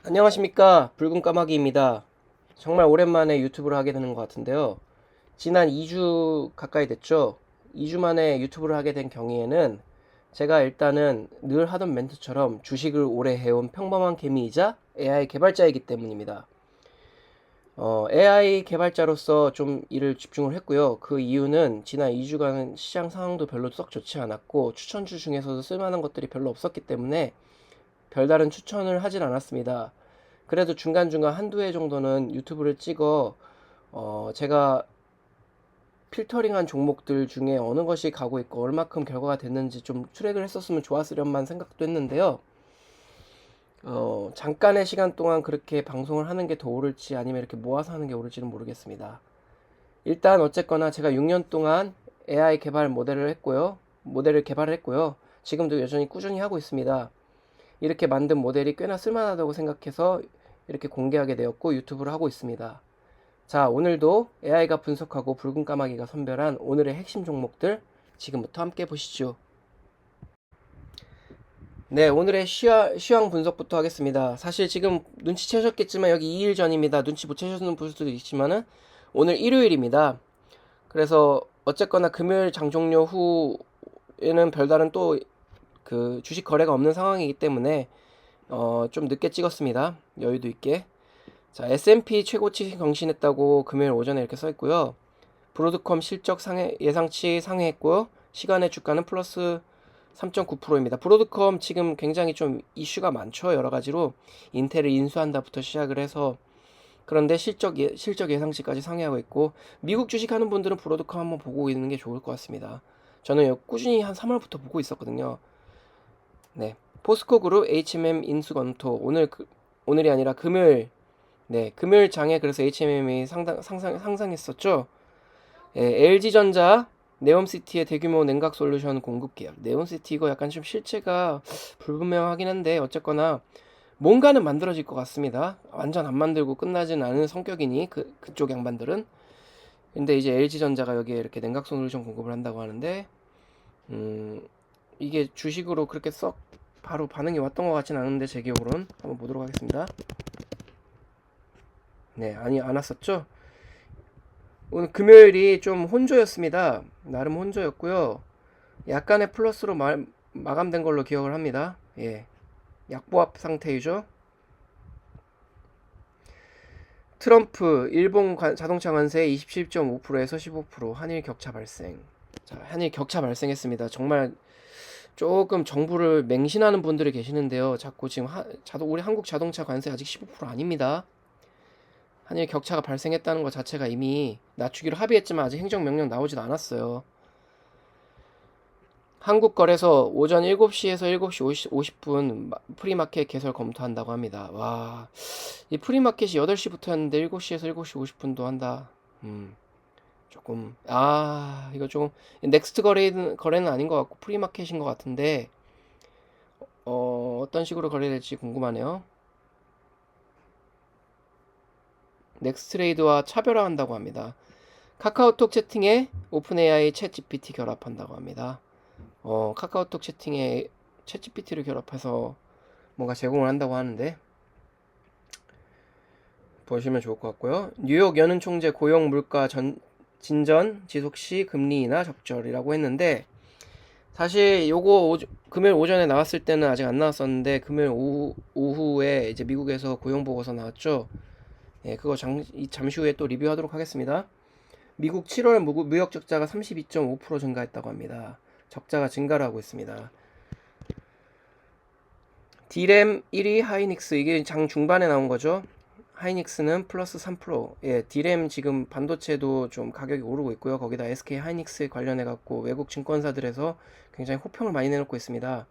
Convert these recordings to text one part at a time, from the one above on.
안녕하십니까, 붉은 까마귀입니다. 정말 오랜만에 유튜브를 하게 되는 것 같은데요. 지난 2주 가까이 됐죠. 2주 만에 유튜브를 하게 된 경위에는 제가 일단은 늘 하던 멘트처럼 주식을 오래 해온 평범한 개미이자 AI 개발자이기 때문입니다. AI 개발자로서 좀 일을 집중을 했고요. 그 이유는 지난 2주간 시장 상황도 별로 썩 좋지 않았고 추천주 중에서도 쓸만한 것들이 별로 없었기 때문에 별다른 추천을 하진 않았습니다. 그래도 중간중간 한두 회 정도는 유튜브를 찍어 제가 필터링한 종목들 중에 어느 것이 가고 있고 얼마큼 결과가 됐는지 좀 트랙을 했었으면 좋았으련만 생각도 했는데요. 잠깐의 시간 동안 그렇게 방송을 하는 게 더 옳을지 아니면 이렇게 모아서 하는 게 옳을지는 모르겠습니다. 일단 어쨌거나 제가 6년 동안 AI 개발 모델을 했고요. 모델을 개발을 했고요. 지금도 여전히 꾸준히 하고 있습니다. 이렇게 만든 모델이 꽤나 쓸만하다고 생각해서 이렇게 공개하게 되었고 유튜브를 하고 있습니다. 자, 오늘도 AI가 분석하고 붉은 까마귀가 선별한 오늘의 핵심 종목들 지금부터 함께 보시죠. 네, 오늘의 시황 분석부터 하겠습니다. 사실 지금 눈치채셨겠지만 여기 2일 전입니다. 눈치 못 채셨는 분들도 있지만은 오늘 일요일입니다. 그래서 어쨌거나 금요일 장 종료 후에는 별다른 또 그 주식 거래가 없는 상황이기 때문에 좀 늦게 찍었습니다. 여유도 있게. 자, S&P 최고치 경신했다고 금요일 오전에 이렇게 써 있고요. 브로드컴 실적 예상치 상회했고요. 시간의 주가는 플러스 3.9%입니다. 브로드컴 지금 굉장히 좀 이슈가 많죠. 여러 가지로 인텔을 인수한다부터 시작을 해서 그런데 실적 예상치까지 상회하고 있고 미국 주식 하는 분들은 브로드컴 한번 보고 있는 게 좋을 것 같습니다. 저는 꾸준히 한 3월부터 보고 있었거든요. 네. 포스코 그룹 HMM 인수 검토. 오늘이 아니라 금요일. 네. 금요일 장에 그래서 HMM이 상상했었죠. 예, LG전자 네옴시티의 대규모 냉각 솔루션 공급 계약. 네옴시티 이거 약간 좀 실체가 불분명하긴 한데 어쨌거나 뭔가는 만들어질 것 같습니다. 완전 안 만들고 끝나진 않은 성격이니 그쪽 양반들은. 근데 이제 LG전자가 여기에 이렇게 냉각 솔루션 공급을 한다고 하는데 이게 주식으로 그렇게 썩 바로 반응이 왔던 것 같진 않은데 제 기억으로는 한번 보도록 하겠습니다. 네, 아니 안 왔었죠? 오늘 금요일이 좀 혼조였습니다. 나름 혼조였고요. 약간의 플러스로 마감된 걸로 기억을 합니다. 예, 약보합 상태이죠. 트럼프 일본 자동차 관세 27.5%에서 15% 한일 격차 발생. 자, 한일 격차 발생했습니다. 정말 조금 정부를 맹신하는 분들이 계시는데요. 자꾸 지금 우리 한국 자동차 관세 아직 15% 아닙니다. 한일 격차가 발생했다는 것 자체가 이미 낮추기로 합의했지만 아직 행정명령 나오지도 않았어요. 한국거래소 오전 7시에서 7시 50분 프리마켓 개설 검토한다고 합니다. 와, 이 프리마켓이 8시부터였는데 7시에서 7시 50분도 한다. 조금, 이거 조금, 넥스트 거래는 아닌 것 같고 프리마켓인 것 같은데, 어떤 식으로 거래될지 궁금하네요. 넥스트레이드와 차별화한다고 합니다. 카카오톡 채팅에 오픈 AI 챗 GPT 결합한다고 합니다. 카카오톡 채팅에 챗 GPT를 결합해서 뭔가 제공을 한다고 하는데 보시면 좋을 것 같고요. 뉴욕 연은 총재 고용 물가 진전 지속 시 금리 인하 적절이라고 했는데 사실 요거 금요일 오전에 나왔을 때는 아직 안 나왔었는데 금요일 오후에 이제 미국에서 고용 보고서 나왔죠. 예, 그거 잠시 후에 또 리뷰하도록 하겠습니다. 미국 7월 무역 적자가 32.5% 증가했다고 합니다. 적자가 증가를 하고 있습니다. 디램 1위 하이닉스 이게 장 중반에 나온 거죠. 하이닉스는 플러스 3%. 예, 디램 지금 반도체도 좀 가격이 오르고 있고요. 거기다 SK 하이닉스 관련해 갖고 외국 증권사들에서 굉장히 호평을 많이 내놓고 있습니다.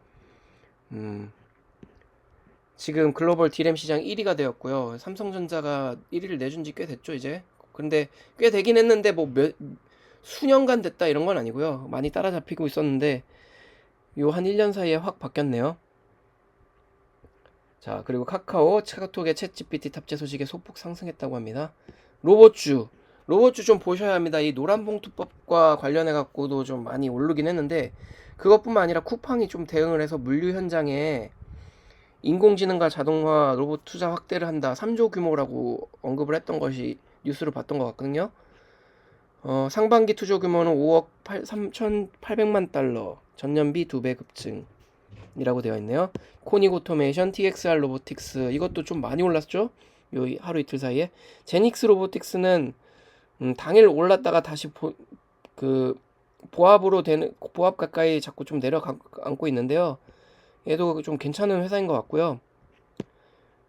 지금 글로벌 디램 시장 1위가 되었고요. 삼성전자가 1위를 내준 지 꽤 됐죠, 이제. 근데 꽤 되긴 했는데 뭐 수년간 됐다 이런 건 아니고요. 많이 따라잡히고 있었는데 요 한 1년 사이에 확 바뀌었네요. 자, 그리고 카카오톡의 챗 GPT 탑재 소식에 소폭 상승했다고 합니다. 로봇주. 로봇주 좀 보셔야 합니다. 이 노란봉투법과 관련해 갖고도 좀 많이 오르긴 했는데 그것뿐만 아니라 쿠팡이 좀 대응을 해서 물류 현장에 인공지능과 자동화 로봇 투자 확대를 한다. 3조 규모라고 언급을 했던 것이 뉴스를 봤던 것 같거든요. 상반기 투자 규모는 5억 3,800만 달러, 전년비 2배 급증이라고 되어 있네요. 코닉 오토메이션, TXR 로보틱스 이것도 좀 많이 올랐죠? 요 하루 이틀 사이에. 제닉스 로보틱스는 당일 올랐다가 다시 보합으로 되는 보합 가까이 자꾸 좀 내려앉고 있는데요. 얘도 좀 괜찮은 회사인 것 같고요.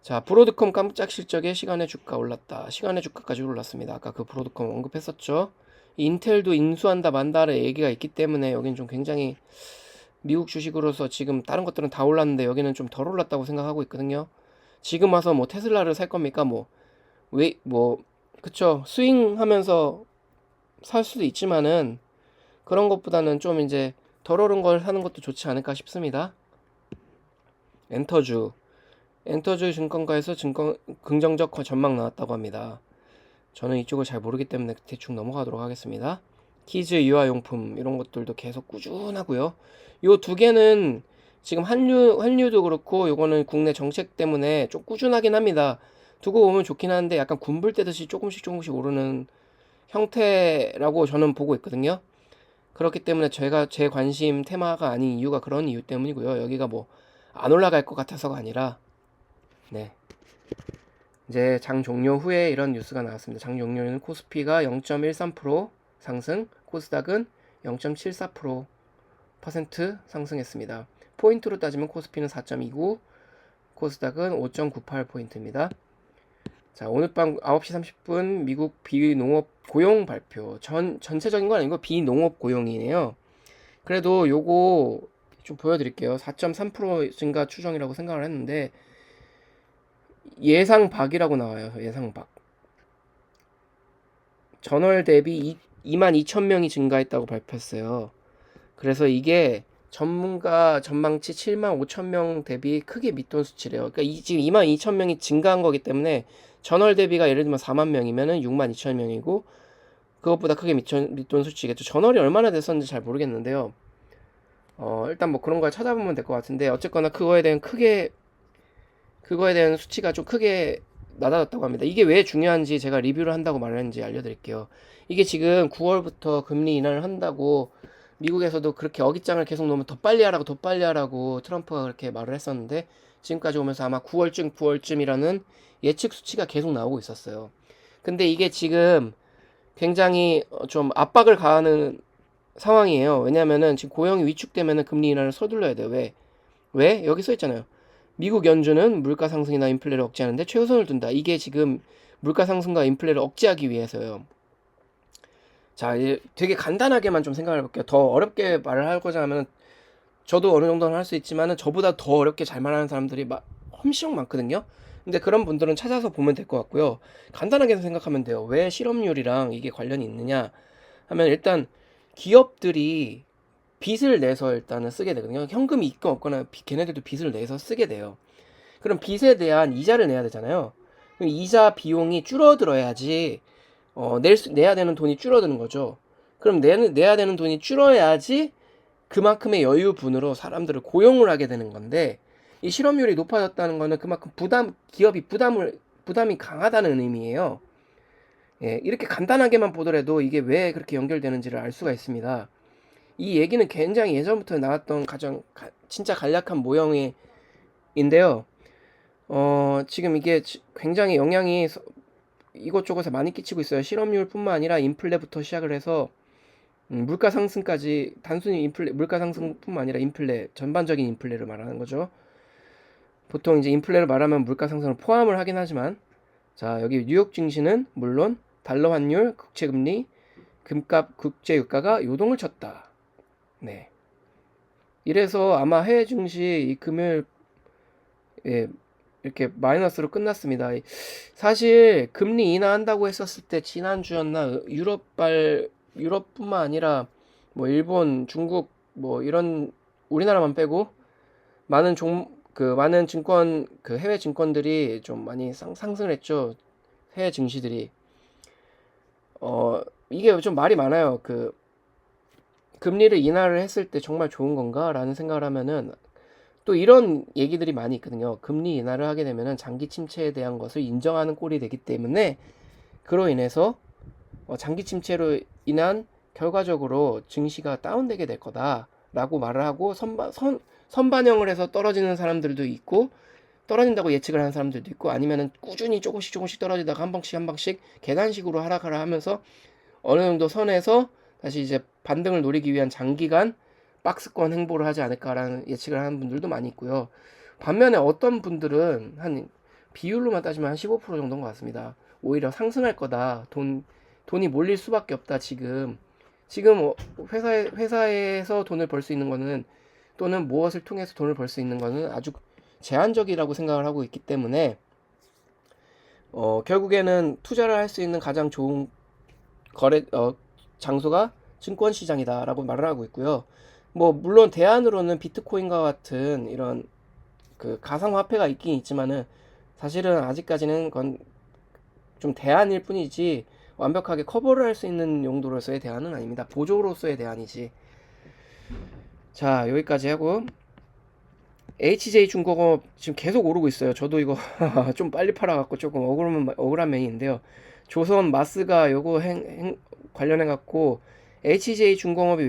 자, 브로드컴 깜짝 실적에 시간의 주가 올랐다. 시간의 주가까지 올랐습니다. 아까 그 브로드컴 언급했었죠. 인텔도 인수한다 만다의 얘기가 있기 때문에 여기는 좀 굉장히 미국 주식으로서 지금 다른 것들은 다 올랐는데 여기는 좀 덜 올랐다고 생각하고 있거든요. 지금 와서 뭐 테슬라를 살 겁니까? 그쵸. 스윙하면서 살 수도 있지만은 그런 것보다는 좀 이제 덜 오른 걸 사는 것도 좋지 않을까 싶습니다. 엔터주 증권가에서 긍정적 전망 나왔다고 합니다. 저는 이쪽을 잘 모르기 때문에 대충 넘어가도록 하겠습니다. 키즈 유아용품 이런 것들도 계속 꾸준하고요. 요 두 개는 지금 한류도 그렇고 요거는 국내 정책 때문에 좀 꾸준하긴 합니다. 두고 보면 좋긴 한데 약간 군불대듯이 조금씩 오르는 형태라고 저는 보고 있거든요. 그렇기 때문에 제가 제 관심 테마가 아닌 이유가 그런 이유 때문이고요. 여기가 뭐 안 올라갈 것 같아서가 아니라 네. 이제 장 종료 후에 이런 뉴스가 나왔습니다. 장 종료는 코스피가 0.13% 상승, 코스닥은 0.74% 상승했습니다. 포인트로 따지면 코스피는 4.29, 코스닥은 5.98포인트입니다. 자, 오늘 밤 9시 30분 미국 비농업 고용 발표. 전체적인 건 아니고 비농업 고용이네요. 그래도 요거 좀 보여드릴게요. 4.3% 증가 추정이라고 생각을 했는데 예상 밖이라고 나와요. 예상 밖. 전월 대비 22,000명이 증가했다고 발표했어요. 그래서 이게 전문가 전망치 75,000명 대비 크게 밑돈 수치래요. 그러니까 지금 22,000명이 증가한 거기 때문에 전월 대비가 예를 들면 4만 명이면은 62,000명이고 그것보다 크게 밑돈 수치겠죠. 전월이 얼마나 됐었는지 잘 모르겠는데요. 일단 뭐 그런 걸 찾아보면 될 것 같은데 어쨌거나 그거에 대한 수치가 좀 크게 낮아졌다고 합니다. 이게 왜 중요한지 제가 리뷰를 한다고 말했는지 알려드릴게요. 이게 지금 9월부터 금리 인하를 한다고 미국에서도 그렇게 어깃장을 계속 놓으면 더 빨리 하라고 트럼프가 그렇게 말을 했었는데 지금까지 오면서 아마 9월쯤이라는 예측 수치가 계속 나오고 있었어요. 근데 이게 지금 굉장히 좀 압박을 가하는 상황이에요. 왜냐면은 지금 고용이 위축되면은 금리 인하를 서둘러야 돼요. 왜? 여기 써 있잖아요. 미국 연준은 물가 상승이나 인플레를 억제하는데 최우선을 둔다. 이게 지금 물가 상승과 인플레를 억제하기 위해서요. 자, 이제 되게 간단하게만 좀 생각을 해볼게요. 더 어렵게 말을 하고자 하면 저도 어느 정도는 할 수 있지만은 저보다 더 어렵게 잘 말하는 사람들이 엄청 많거든요. 근데 그런 분들은 찾아서 보면 될 것 같고요. 간단하게 생각하면 돼요. 왜 실업률이랑 이게 관련이 있느냐 하면 일단 기업들이 빚을 내서 일단은 쓰게 되거든요. 현금이 있건 없거나 걔네들도 빚을 내서 쓰게 돼요. 그럼 빚에 대한 이자를 내야 되잖아요. 그럼 이자 비용이 줄어들어야지 내야 되는 돈이 줄어드는 거죠. 그럼 내야 되는 돈이 줄어야지 그만큼의 여유분으로 사람들을 고용을 하게 되는 건데 이 실업률이 높아졌다는 거는 그만큼 기업이 부담이 강하다는 의미예요. 예, 이렇게 간단하게만 보더라도 이게 왜 그렇게 연결되는지를 알 수가 있습니다. 이 얘기는 굉장히 예전부터 나왔던 진짜 간략한 모형인데요. 지금 이게 굉장히 영향이 이것저것에 많이 끼치고 있어요. 실업률뿐만 아니라 인플레부터 시작을 해서 물가 상승까지 단순히 물가 상승뿐만 아니라 전반적인 인플레를 말하는 거죠. 보통 이제 인플레를 말하면 물가 상승을 포함을 하긴 하지만 자, 여기 뉴욕 증시는 물론 달러 환율, 국채금리, 금값, 국제유가가 요동을 쳤다. 네. 이래서 아마 해외 증시 이 금요일 이렇게 마이너스로 끝났습니다. 사실 금리 인하한다고 했었을 때 지난주였나 유럽뿐만 아니라 뭐 일본, 중국 뭐 이런 우리나라만 빼고 많은 증권 해외 증권들이 좀 많이 상승을 했죠. 해외 증시들이 이게 좀 말이 많아요. 금리를 인하를 했을 때 정말 좋은 건가라는 생각을 하면은 또 이런 얘기들이 많이 있거든요. 금리 인하를 하게 되면은 장기 침체에 대한 것을 인정하는 꼴이 되기 때문에 그로 인해서 장기 침체로 인한 결과적으로 증시가 다운되게 될 거다라고 말을 하고 선반영을 해서 떨어지는 사람들도 있고 떨어진다고 예측을 하는 사람들도 있고 아니면은 꾸준히 조금씩 떨어지다가 한 방씩 한 방씩 계단식으로 하락하라 하면서 어느 정도 선에서 다시 이제 반등을 노리기 위한 장기간 박스권 행보를 하지 않을까라는 예측을 하는 분들도 많이 있고요. 반면에 어떤 분들은 한 비율로만 따지면 한 15% 정도인 것 같습니다. 오히려 상승할 거다. 돈이 몰릴 수밖에 없다. 지금 회사에서 돈을 벌 수 있는 거는 또는 무엇을 통해서 돈을 벌 수 있는 거는 아주 제한적이라고 생각을 하고 있기 때문에 결국에는 투자를 할 수 있는 가장 좋은 장소가 증권시장이다라고 말을 하고 있고요. 뭐 물론 대안으로는 비트코인과 같은 이런 그 가상화폐가 있긴 있지만은 사실은 아직까지는 그건 좀 대안일 뿐이지 완벽하게 커버를 할 수 있는 용도로서의 대안은 아닙니다. 보조로서의 대안이지. 자, 여기까지 하고 HJ 중공업 지금 계속 오르고 있어요. 저도 이거 좀 빨리 팔아갖고 조금 억울한 면인데요. 조선 마스가 요거 관련해갖고 HJ 중공업이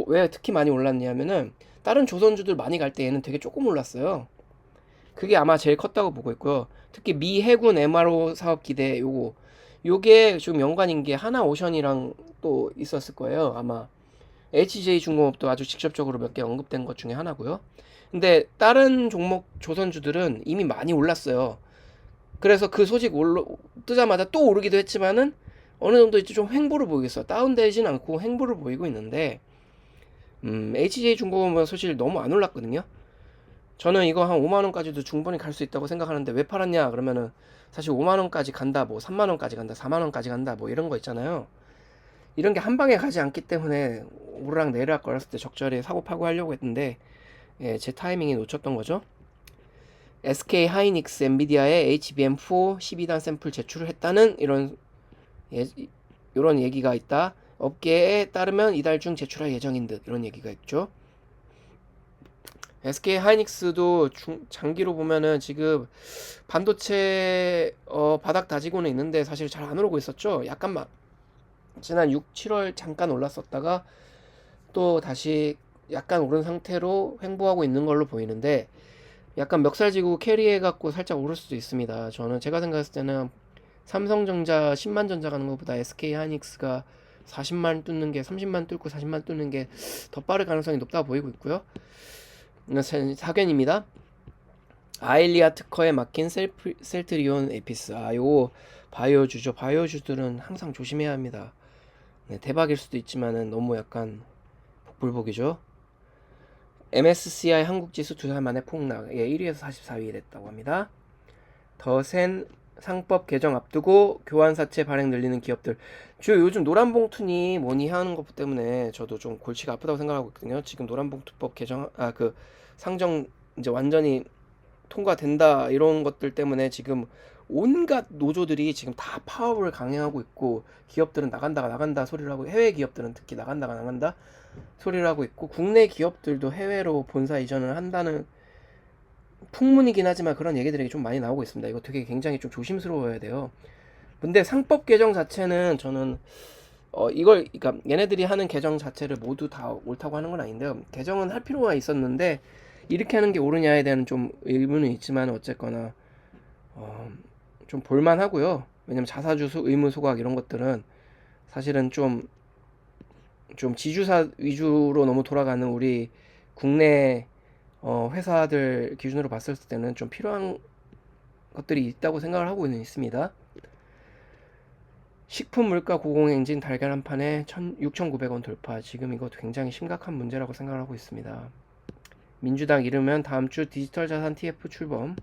왜 특히 많이 올랐냐면은 다른 조선주들 많이 갈 때 얘는 되게 조금 올랐어요. 그게 아마 제일 컸다고 보고 있고요. 특히 미 해군 MRO 사업 기대 요게 지금 연관인 게 하나오션이랑 또 있었을 거예요. 아마 HJ 중공업도 아주 직접적으로 몇 개 언급된 것 중에 하나고요. 근데 다른 종목 조선주들은 이미 많이 올랐어요. 그래서 그 소식 뜨자마자 또 오르기도 했지만은 어느 정도 이제 좀 횡보를 보이고 있어요. 다운되진 않고 횡보를 보이고 있는데 HJ 중공업은 사실 너무 안 올랐거든요. 저는 이거 한 5만원까지도 충분히 갈 수 있다고 생각하는데 왜 팔았냐 그러면은 사실 5만원까지 간다 뭐 3만원까지 간다 4만원까지 간다 뭐 이런 거 있잖아요. 이런 게 한 방에 가지 않기 때문에 오르락 내리락 걸었을 때 적절히 사고 팔고 하려고 했는데 예, 제 타이밍이 놓쳤던 거죠. SK 하이닉스 엔비디아의 HBM4 12단 샘플 제출을 했다는 이런 얘기가 있다. 업계에 따르면 이달 중 제출할 예정인 듯 이런 얘기가 있죠. SK 하이닉스도 장기로 보면은 지금 반도체 바닥 다지고는 있는데 사실 잘 안 오르고 있었죠. 약간 지난 6, 7월 잠깐 올랐었다가 또 다시 약간 오른 상태로 횡보하고 있는 걸로 보이는데 약간 멱살지고 캐리해갖고 살짝 오를 수도 있습니다. 제가 생각했을 때는 삼성전자 10만 전자 가는 것보다 SK 하이닉스가 40만 뚫는 게 30만 뚫고 40만 뚫는 게 더 빠를 가능성이 높다 보이고 있고요. 사견입니다. 아일리아 특허에 막힌 셀트리온 에피스. 요거 바이오주죠. 바이오주들은 항상 조심해야 합니다. 네, 대박일 수도 있지만은 너무 약간 복불복이죠. MSCI 한국지수 2달 만에 폭락. 1위에서 44위 됐다고 합니다. 더센 상법 개정 앞두고 교환사채 발행 늘리는 기업들. 요즘 노란봉투니 뭐니 하는 것 때문에 저도 좀 골치가 아프다고 생각하고 있거든요. 지금 노란봉투법 개정 상정 이제 완전히 통과된다 이런 것들 때문에 지금 온갖 노조들이 지금 다 파업을 강행하고 있고 기업들은 나간다 소리를 하고 해외 기업들은 특히 나간다 소리를 하고 있고 국내 기업들도 해외로 본사 이전을 한다는 풍문이긴 하지만 그런 얘기들이 좀 많이 나오고 있습니다. 이거 되게 굉장히 좀 조심스러워야 돼요. 근데 상법 개정 자체는 저는 그러니까 얘네들이 하는 개정 자체를 모두 다 옳다고 하는 건 아닌데요. 개정은 할 필요가 있었는데 이렇게 하는 게 옳으냐에 대한 좀 의문은 있지만 어쨌거나 좀 볼만하고요. 왜냐면 자사주 의무 소각 이런 것들은 사실은 좀 지주사 위주로 너무 돌아가는 우리 국내 회사들 기준으로 봤을 때는 좀 필요한 것들이 있다고 생각을 하고 있습니다. 식품 물가 고공행진 달걀 한 판에 6,900원 돌파. 지금 이거 굉장히 심각한 문제라고 생각을 하고 있습니다. 민주당 이르면 다음 주 디지털 자산 TF 출범.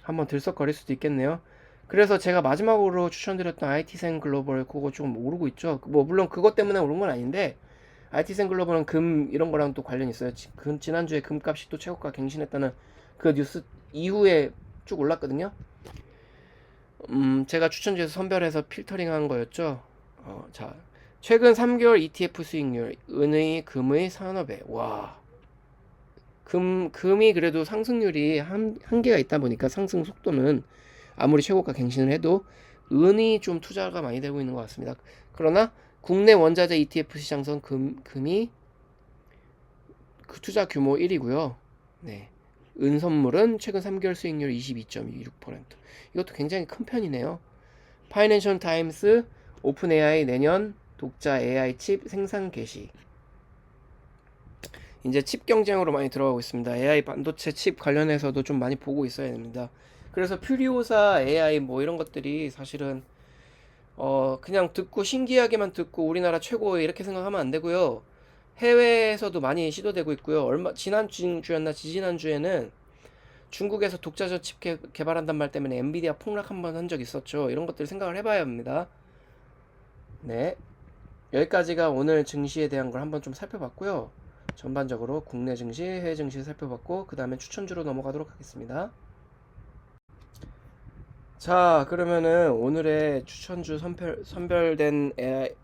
한번 들썩거릴 수도 있겠네요. 그래서 제가 마지막으로 추천드렸던 IT생 글로벌 그거 좀 오르고 있죠. 뭐 물론 그것 때문에 오른 건 아닌데 IT생 글로벌은 금 이런 거랑 또 관련이 있어요. 지난주에 금값이 또 최고가 갱신했다는 그 뉴스 이후에 쭉 올랐거든요. 제가 추천주에서 선별해서 필터링한 거였죠. 자, 최근 3개월 ETF 수익률 은의 금의 산업에 금이 그래도 상승률이 한계가 있다 보니까 상승 속도는 아무리 최고가 갱신을 해도 은이 좀 투자가 많이 되고 있는 것 같습니다. 그러나 국내 원자재 ETF 시장선 금이 그 투자 규모 1위고요. 네. 은 선물은 최근 3개월 수익률 22.26%. 이것도 굉장히 큰 편이네요. 파이낸셜 타임스 오픈 AI 내년 독자 AI 칩 생산 개시. 이제 칩 경쟁으로 많이 들어가고 있습니다. AI 반도체 칩 관련해서도 좀 많이 보고 있어야 됩니다. 그래서 퓨리오사 AI 뭐 이런 것들이 사실은 그냥 듣고 신기하게만 듣고 우리나라 최고 이렇게 생각하면 안 되고요. 해외에서도 많이 시도되고 있고요. 지난주였나 지지난주에는 중국에서 독자적 칩 개발한단 말 때문에 엔비디아 폭락 한번 한 적 있었죠. 이런 것들 생각을 해봐야 합니다. 네. 여기까지가 오늘 증시에 대한 걸 한번 좀 살펴봤고요. 전반적으로 국내 증시, 해외 증시 살펴봤고 그 다음에 추천주로 넘어가도록 하겠습니다. 자, 그러면은 오늘의 추천주 선별된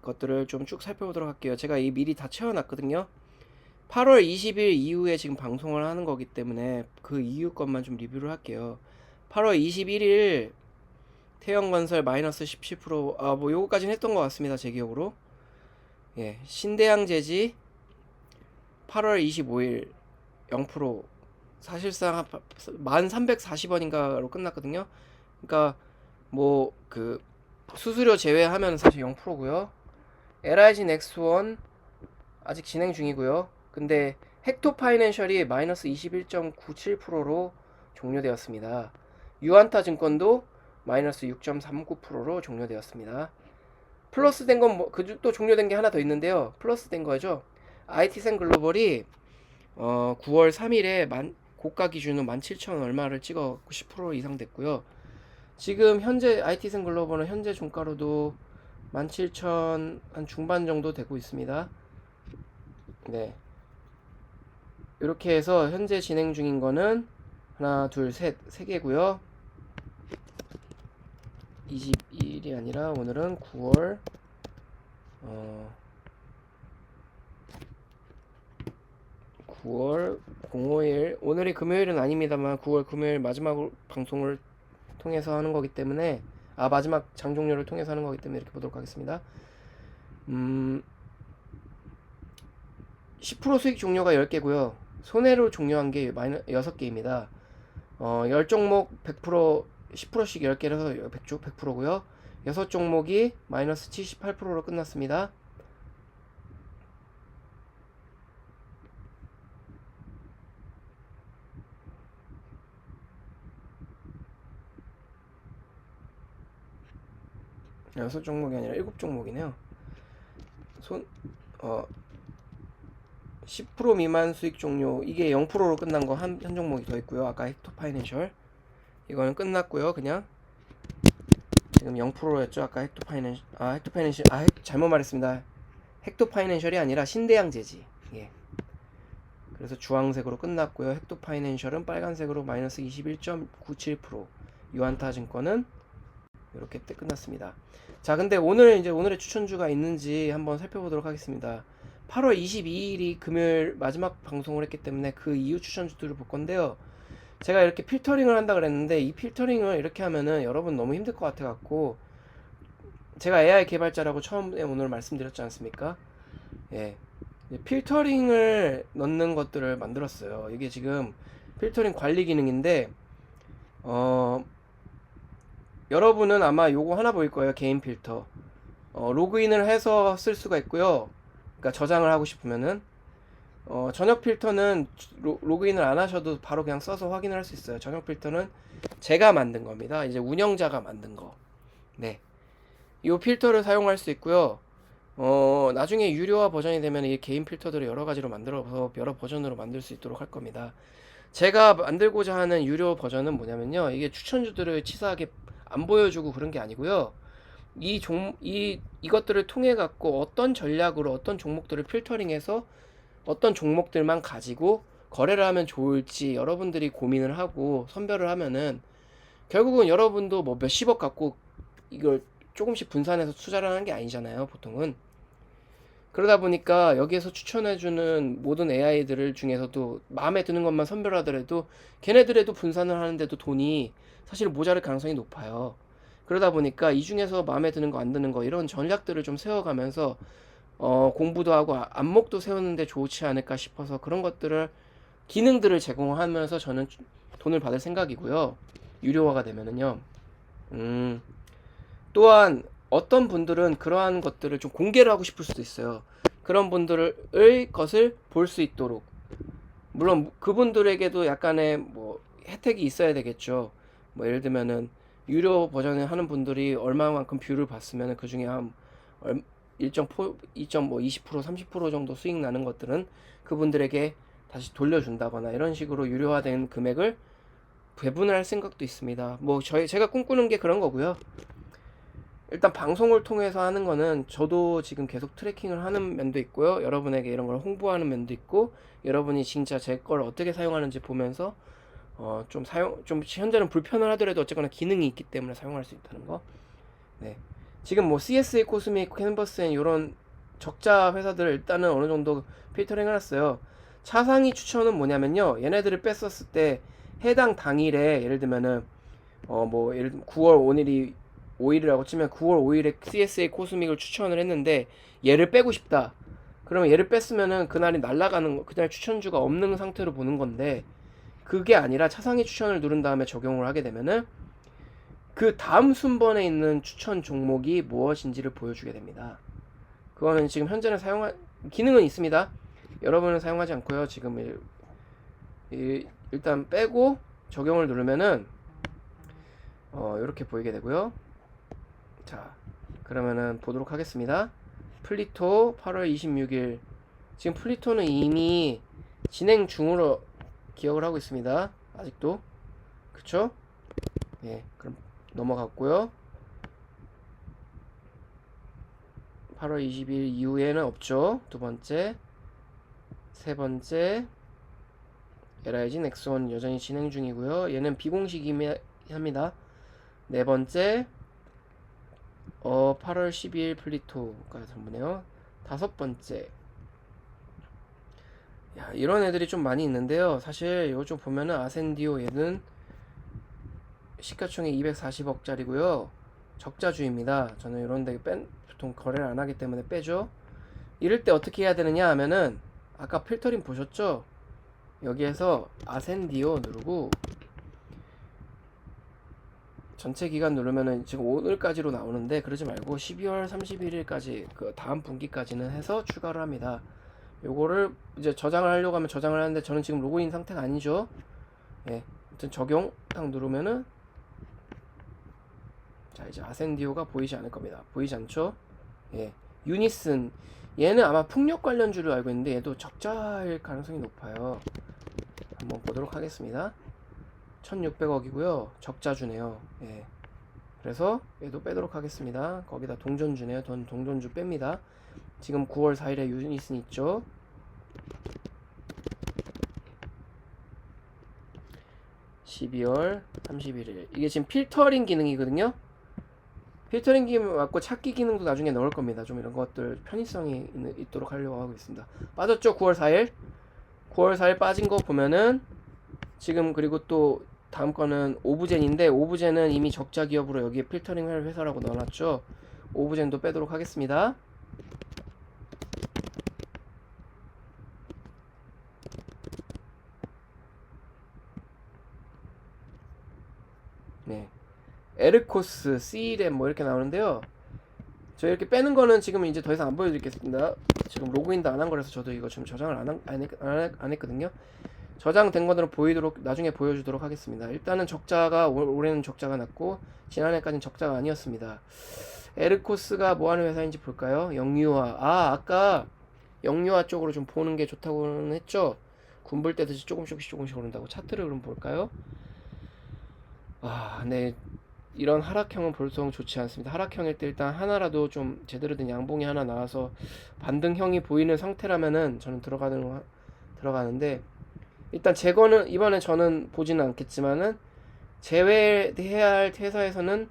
것들을 좀 쭉 살펴보도록 할게요. 제가 이 미리 다 채워놨거든요. 8월 20일 이후에 지금 방송을 하는 거기 때문에 그 이후 것만 좀 리뷰를 할게요. 8월 21일 태영건설 마이너스 17%, 뭐 요거까지는 했던 것 같습니다. 제 기억으로. 예, 신대양재지 8월 25일 0%, 사실상 1340원인가로 끝났거든요. 그러니까 뭐 그 수수료 제외하면 사실 0%고요. LIG 넥스원 아직 진행 중이고요. 근데 헥토 파이낸셜이 마이너스 21.97%로 종료되었습니다. 유안타 증권도 마이너스 6.39%로 종료되었습니다. 플러스 된 건 또 종료된 게 하나 더 있는데요. 플러스 된 거죠. IT센 글로벌이 9월 3일에 고가 기준으로 17,000 얼마를 찍어 90% 이상 됐고요. 지금 현재 IT센 글로벌은 현재 종가로도 17,000 한 중반 정도 되고 있습니다. 네. 이렇게 해서 현재 진행 중인 거는 하나, 둘, 셋, 세 개고요. 22일이 아니라 오늘은 9월 05일, 오늘이 금요일은 아닙니다만 9월 금요일 마지막 방송을 통해서 하는 거기 때문에 마지막 장 종료를 통해서 하는 거기 때문에 이렇게 보도록 하겠습니다. 10% 수익 종료가 10개고요. 손해로 종료한 게 6개입니다. 10종목 100%, 10%씩 10개라서 100%고요. 6종목이 마이너스 78%로 끝났습니다. 여섯 종목이 아니라 7종목이네요. 10% 미만 수익 종료, 이게 0%로 끝난 거 한 종목이 더 있고요. 아까 헥토 파이낸셜 이거는 끝났고요. 그냥 지금 0%였죠. 아까 헥토 파이낸셜 잘못 말했습니다. 헥토 파이낸셜이 아니라 신대양재지. 예. 그래서 주황색으로 끝났고요. 헥토 파이낸셜은 빨간색으로 마이너스 21.97%, 유안타 증권은 이렇게 끝났습니다. 자, 근데 오늘의 추천주가 있는지 한번 살펴보도록 하겠습니다. 8월 22일이 금요일 마지막 방송을 했기 때문에 그 이후 추천주들을 볼 건데요. 제가 이렇게 필터링을 한다 그랬는데 이 필터링을 이렇게 하면은 여러분 너무 힘들 것 같아 갖고, 제가 AI 개발자라고 처음에 오늘 말씀드렸지 않습니까? 예. 필터링을 넣는 것들을 만들었어요. 이게 지금 필터링 관리 기능인데 여러분은 아마 요거 하나 보일 거예요. 개인 필터. 로그인을 해서 쓸 수가 있고요. 그러니까 저장을 하고 싶으면은 전역 필터는 로그인을 안 하셔도 바로 그냥 써서 확인을 할 수 있어요. 전역 필터는 제가 만든 겁니다. 이제 운영자가 만든 거. 네. 이 필터를 사용할 수 있고요. 나중에 유료화 버전이 되면 이 개인 필터들을 여러 가지로 만들어서 여러 버전으로 만들 수 있도록 할 겁니다. 제가 만들고자 하는 유료 버전은 뭐냐면요. 이게 추천주들을 치사하게 안 보여주고 그런 게 아니고요. 이것들을 통해 갖고 어떤 전략으로 어떤 종목들을 필터링해서 어떤 종목들만 가지고 거래를 하면 좋을지 여러분들이 고민을 하고 선별을 하면은 결국은 여러분도 뭐 몇십억 갖고 이걸 조금씩 분산해서 투자를 하는 게 아니잖아요, 보통은. 그러다 보니까 여기에서 추천해주는 모든 AI들 중에서도 마음에 드는 것만 선별하더라도 걔네들에도 분산을 하는데도 돈이 사실 모자랄 가능성이 높아요. 그러다 보니까 이 중에서 마음에 드는 거 안 드는 거 이런 전략들을 좀 세워가면서 공부도 하고 안목도 세우는데 좋지 않을까 싶어서 그런 것들을 기능들을 제공하면서 저는 돈을 받을 생각이고요. 유료화가 되면은요. 음, 또한 어떤 분들은 그러한 것들을 좀 공개를 하고 싶을 수도 있어요. 그런 분들의 것을 볼 수 있도록. 물론 그분들에게도 약간의 뭐 혜택이 있어야 되겠죠. 뭐 예를 들면은 유료 버전을 하는 분들이 얼마만큼 뷰를 봤으면 그 중에 한 일정 포 2.20% 30% 정도 수익 나는 것들은 그분들에게 다시 돌려준다거나 이런 식으로 유료화된 금액을 배분을 할 생각도 있습니다. 뭐 제가 꿈꾸는 게 그런 거고요. 일단 방송을 통해서 하는 거는 저도 지금 계속 트래킹을 하는 면도 있고요. 여러분에게 이런 걸 홍보하는 면도 있고, 여러분이 진짜 제 걸 어떻게 사용하는지 보면서 좀 현재는 불편을 하더라도 어쨌거나 기능이 있기 때문에 사용할 수 있다는 거. 네. 지금 뭐 CSA 코스믹, 캔버스앤 이런 적자 회사들 일단은 어느 정도 필터링 해놨어요. 차상위 추천은 뭐냐면요. 얘네들을 뺐었을 때 해당 당일에 예를 들면은 뭐 예를 들면 9월 5일이 5일이라고 치면 9월 5일에 CSA 코스믹을 추천을 했는데 얘를 빼고 싶다. 그러면 얘를 뺐으면은 그날이 날아가는 거, 그날 추천주가 없는 상태로 보는 건데 그게 아니라 차상위 추천을 누른 다음에 적용을 하게 되면은 그 다음 순번에 있는 추천 종목이 무엇인지를 보여주게 됩니다. 그거는 지금 현재는 기능은 있습니다. 여러분은 사용하지 않고요. 지금 일단 빼고 적용을 누르면은 이렇게 보이게 되고요. 자, 그러면은 보도록 하겠습니다. 플리토 8월 26일. 지금 플리토는 이미 진행 중으로 기억을 하고 있습니다. 아직도. 그쵸? 예, 그럼 넘어갔고요. 8월 20일 이후에는 없죠. 두 번째. 세 번째. LIG 넥스원 여전히 진행 중이고요. 얘는 비공식입니다. 네 번째. 8월 12일 플리토가 전부네요. 다섯 번째. 야, 이런 애들이 좀 많이 있는데요. 사실 요즘 보면은 아센디오 얘는 시가총액 240억짜리고요. 적자주입니다. 저는 이런 데 보통 거래를 안 하기 때문에 빼죠. 이럴 때 어떻게 해야 되느냐 하면은 아까 필터링 보셨죠? 여기에서 아센디오 누르고 전체 기간 누르면은 지금 오늘까지로 나오는데 그러지 말고 12월 31일까지 그 다음 분기까지는 해서 추가를 합니다. 요거를 이제 저장을 하려고 하면 저장을 하는데 저는 지금 로그인 상태가 아니죠. 예. 아무튼 적용 딱 누르면은 자 이제 아센디오가 보이지 않을 겁니다. 보이지 않죠? 예. 유니슨 얘는 아마 풍력 관련주로 알고 있는데 얘도 적자일 가능성이 높아요. 한번 보도록 하겠습니다. 1600억이고요. 적자주네요. 예. 그래서 얘도 빼도록 하겠습니다. 거기다 동전주네요. 동전주 뺍니다. 지금 9월 4일에 유니슨 있죠. 12월 31일 이게 지금 필터링 기능이거든요. 필터링 기능 맞고 찾기 기능도 나중에 넣을 겁니다. 좀 이런 것들 편의성이 있도록 하려고 하고 있습니다. 빠졌죠? 9월 4일 9월 4일 빠진 거 보면은 지금 그리고 또 다음 거는 오브젠인데 오브젠은 이미 적자 기업으로 여기에 필터링 할 회사라고 넣어놨죠. 오브젠도 빼도록 하겠습니다. 네, 에르코스, C램 뭐 이렇게 나오는데요. 저 이렇게 빼는 거는 지금 이제 더 이상 안 보여드리겠습니다. 지금 로그인도 안 한 거라서 저도 이거 지금 저장을 안 했거든요. 저장된 것으로 보이도록 나중에 보여주도록 하겠습니다. 일단은 적자가 올해는 적자가 났고 지난해까지는 적자가 아니었습니다. 에르코스가 뭐하는 회사인지 볼까요? 영유아. 아까 영유아 쪽으로 좀 보는 게 좋다고는 했죠. 군불 때듯이 조금씩 오른다고. 차트를 그럼 볼까요? 네. 이런 하락형은 볼수록 좋지 않습니다. 하락형일 때 일단 하나라도 좀 제대로 된 양봉이 하나 나와서 반등형이 보이는 상태라면은 저는 들어가는데 일단 제거는 이번에 저는 보지는 않겠지만은 제외해야 할 회사에서는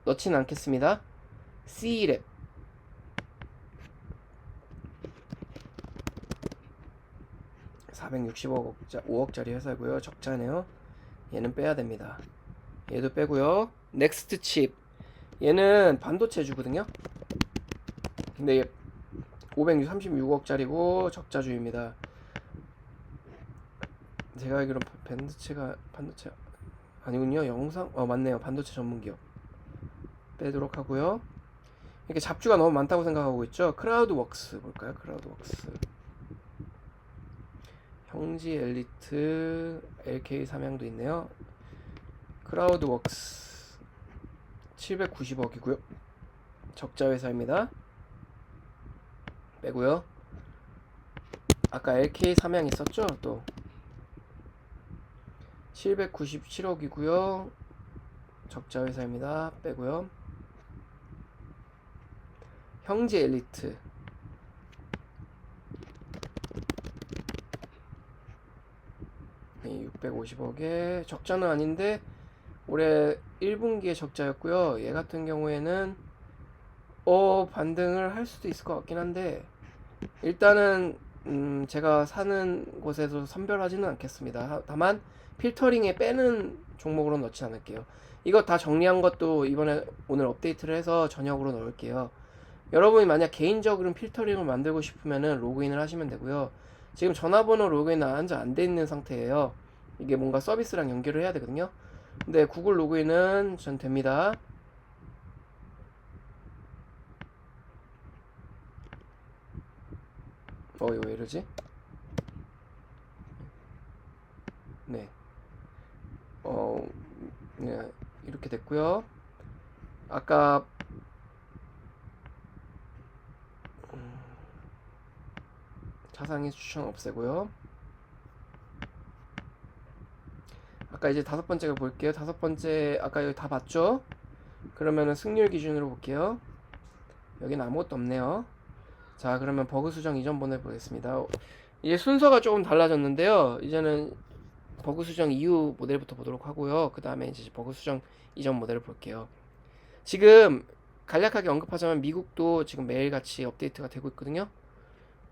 넣지는 않겠습니다. C랩 5억짜리 회사고요. 적자네요. 얘는 빼야 됩니다. 얘도 빼고요. 넥스트 칩. 얘는 반도체주거든요. 근데 얘 536억짜리고 적자주입니다. 제가 알기로 반도체 아니군요. 맞네요. 반도체 전문기업. 빼도록 하고요. 이렇게 잡주가 너무 많다고 생각하고 있죠. 크라우드웍스 볼까요? 크라우드웍스. 형지 엘리트 LK 삼양도 있네요. 크라우드웍스 790억이고요. 적자 회사입니다. 빼고요. 아까 LK 삼양 있었죠? 또 797억이고요. 적자 회사입니다. 빼고요. 형지 엘리트 650억에 적자는 아닌데 올해 1분기에 적자였고요. 얘 같은 경우에는 반등을 할 수도 있을 것 같긴 한데 일단은 제가 사는 곳에서 선별하지는 않겠습니다. 다만 필터링에 빼는 종목으로 넣지 않을게요. 이거 다 정리한 것도 이번에 오늘 업데이트를 해서 저녁으로 넣을게요. 여러분이 만약 개인적으로 필터링을 만들고 싶으면은 로그인을 하시면 되고요. 지금 전화번호 로그인 안 돼 있는 상태예요. 이게 뭔가 서비스랑 연결을 해야 되거든요. 근데 구글 로그인은 전 됩니다. 이거 왜 이러지? 네. 네, 이렇게 됐고요. 아까 차상위 추천 없애고요. 아까 이제 5번째가 볼게요. 5번째 아까 여기 다 봤죠? 그러면은 승률 기준으로 볼게요. 여기는 아무것도 없네요. 자, 그러면 버그 수정 이전 보내보겠습니다. 이제 순서가 조금 달라졌는데요. 이제는 버그 수정 이후 모델부터 보도록 하고요. 그 다음에 이제 버그 수정 이전 모델을 볼게요. 지금 간략하게 언급하자면 미국도 지금 매일같이 업데이트가 되고 있거든요.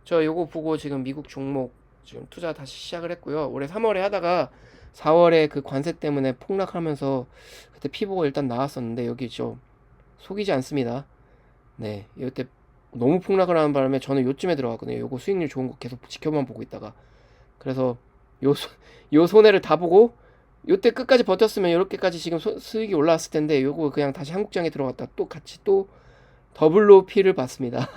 저 요거 보고 지금 미국 종목 지금 투자 다시 시작을 했고요. 올해 3월에 하다가 4월에 그 관세 때문에 폭락하면서 그때 피보가 일단 나왔었는데 여기 좀 속이지 않습니다. 네, 이때 너무 폭락을 하는 바람에 저는 요쯤에 들어갔거든요. 요거 수익률 좋은 거 계속 지켜만 보고 있다가 그래서 요 손해를 다 보고 요때 끝까지 버텼으면 요렇게까지 지금 수익이 올라왔을 텐데 요거 그냥 다시 한국장에 들어갔다 또 같이 또 더블로 피를 봤습니다.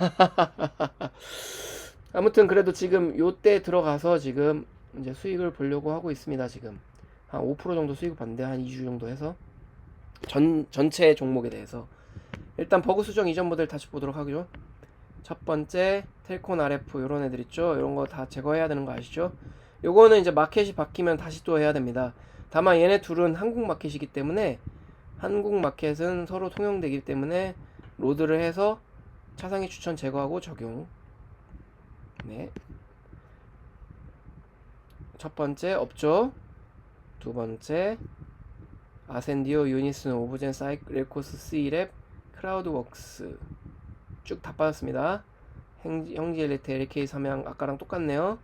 아무튼 그래도 지금 요때 들어가서 지금 이제 수익을 보려고 하고 있습니다. 지금 한 5% 정도 수익을 봤는데 한 2주 정도 해서 전체 종목에 대해서 일단 버그 수정 이전 모델 다시 보도록 하죠. 첫 번째 텔콘 RF 요런 애들 있죠. 요런 거 다 제거해야 되는 거 아시죠? 요거는 이제 마켓이 바뀌면 다시 또 해야 됩니다. 다만 얘네 둘은 한국 마켓이기 때문에 한국 마켓은 서로 통용되기 때문에 로드를 해서 차상위 추천 제거하고 적용. 네. 첫 번째 없죠. 두 번째 아센디오, 유니슨, 오브젠, 사이클코스, C랩, 크라우드웍스 쭉 다 빠졌습니다. 형지 엘리트, LK 삼양 아까랑 똑같네요.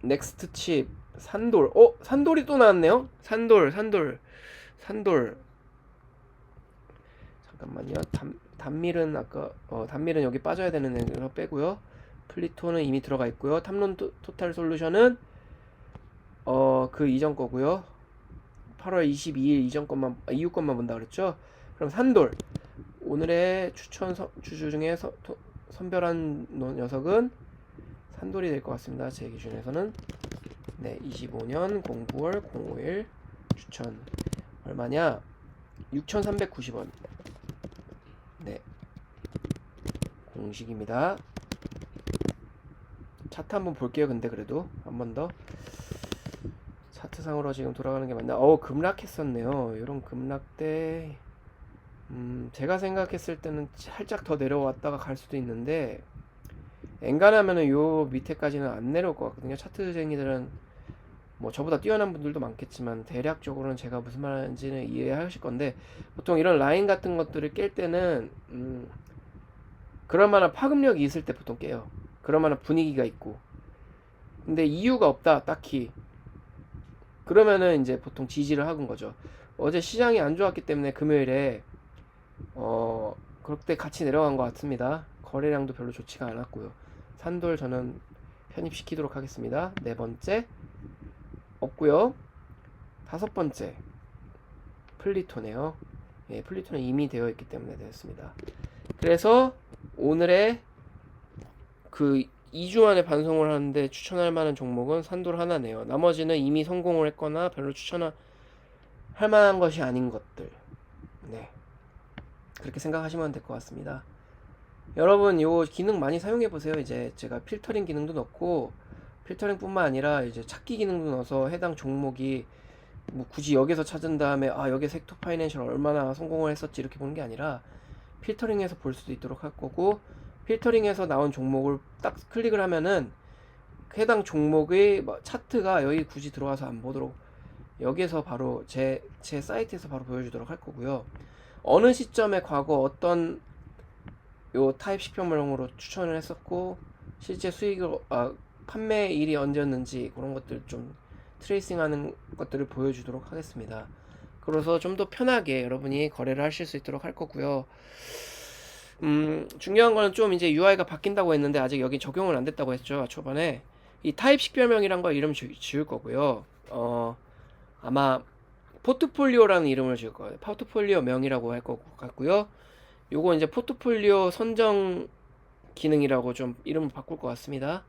넥스트 칩, 산돌. 산돌이 또 나왔네요. 산돌. 잠깐만요. 단밀은 아까 단밀은 여기 빠져야 되는 애로 빼고요. 플리토는 이미 들어가 있고요. 탐론 토탈 솔루션은 그 이전 거고요. 8월 22일 이후 것만 본다 그랬죠. 그럼 산돌 오늘의 추천 주주 중에 선별한 녀석은 산돌이 될 것 같습니다. 제 기준에서는. 네, 25년 09월 05일 추천 얼마냐? 6,390원. 네, 공식입니다. 차트 한번 볼게요. 근데 그래도 한 번 더 차트상으로 지금 돌아가는 게 맞나? 급락했었네요. 이런 급락 때 제가 생각했을 때는 살짝 더 내려왔다가 갈 수도 있는데 엔간하면은 요 밑에까지는 안 내려올 것 같거든요. 차트쟁이들은 뭐 저보다 뛰어난 분들도 많겠지만 대략적으로는 제가 무슨 말하는지는 이해하실 건데 보통 이런 라인 같은 것들을 깰 때는 그럴 만한 파급력이 있을 때 보통 깨요. 그럴 만한 분위기가 있고 근데 이유가 없다, 딱히. 그러면은 이제 보통 지지를 하는 거죠. 어제 시장이 안 좋았기 때문에 금요일에 그렇게 같이 내려간 것 같습니다. 거래량도 별로 좋지가 않았고요. 산돌 저는 편입시키도록 하겠습니다. 네 번째 없고요. 다섯 번째 플리토네요. 예, 플리토는 이미 되어 있기 때문에 되었습니다. 그래서 오늘의 그 2주 만에 반성을 하는데 추천할 만한 종목은 산돌 하나네요. 나머지는 이미 성공을 했거나 별로 추천할 만한 것이 아닌 것들. 네, 그렇게 생각하시면 될 것 같습니다. 여러분 요 기능 많이 사용해 보세요. 이제 제가 필터링 기능도 넣고, 필터링 뿐만 아니라 이제 찾기 기능도 넣어서 해당 종목이 뭐 굳이 여기서 찾은 다음에 여기 섹터 파이낸셜 얼마나 성공을 했었지 이렇게 보는 게 아니라 필터링해서 볼 수도 있도록 할 거고, 필터링해서 나온 종목을 딱 클릭을 하면은 해당 종목의 차트가 여기 굳이 들어와서 안 보도록 여기에서 바로 제 사이트에서 바로 보여주도록 할 거고요. 어느 시점에 과거 어떤 요 타입 식별명으로 추천을 했었고 실제 수익을 판매일이 언제였는지 그런 것들 좀 트레이싱하는 것들을 보여주도록 하겠습니다. 그래서 좀 더 편하게 여러분이 거래를 하실 수 있도록 할 거고요. 중요한 거는 좀 이제 UI가 바뀐다고 했는데 아직 여기 적용을 안 됐다고 했죠. 초반에 이 타입 식별명이란 거 이름 지을 거고요. 아마 포트폴리오라는 이름을 지을 거예요. 포트폴리오 명이라고 할 것 같고요. 요거 이제 포트폴리오 선정 기능이라고 좀 이름을 바꿀 것 같습니다.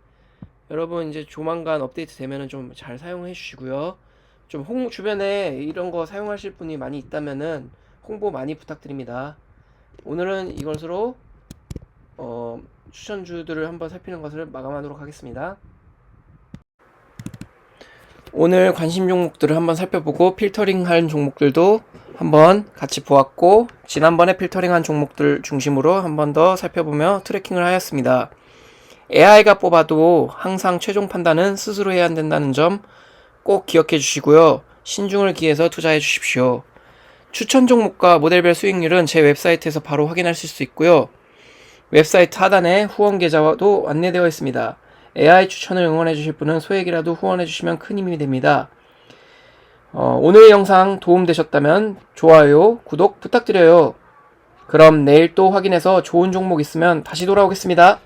여러분 이제 조만간 업데이트 되면은 좀 잘 사용해 주시고요. 좀 주변에 이런 거 사용하실 분이 많이 있다면은 홍보 많이 부탁드립니다. 오늘은 이것으로 추천주들을 한번 살피는 것을 마감하도록 하겠습니다. 오늘 관심 종목들을 한번 살펴보고 필터링한 종목들도 한번 같이 보았고, 지난번에 필터링한 종목들 중심으로 한번 더 살펴보며 트래킹을 하였습니다. AI가 뽑아도 항상 최종 판단은 스스로 해야 된다는 점 꼭 기억해 주시고요. 신중을 기해서 투자해 주십시오. 추천 종목과 모델별 수익률은 제 웹사이트에서 바로 확인하실 수 있고요. 웹사이트 하단에 후원 계좌도 안내되어 있습니다. AI 추천을 응원해 주실 분은 소액이라도 후원해 주시면 큰 힘이 됩니다. 오늘 영상 도움되셨다면 좋아요, 구독 부탁드려요. 그럼 내일 또 확인해서 좋은 종목 있으면 다시 돌아오겠습니다.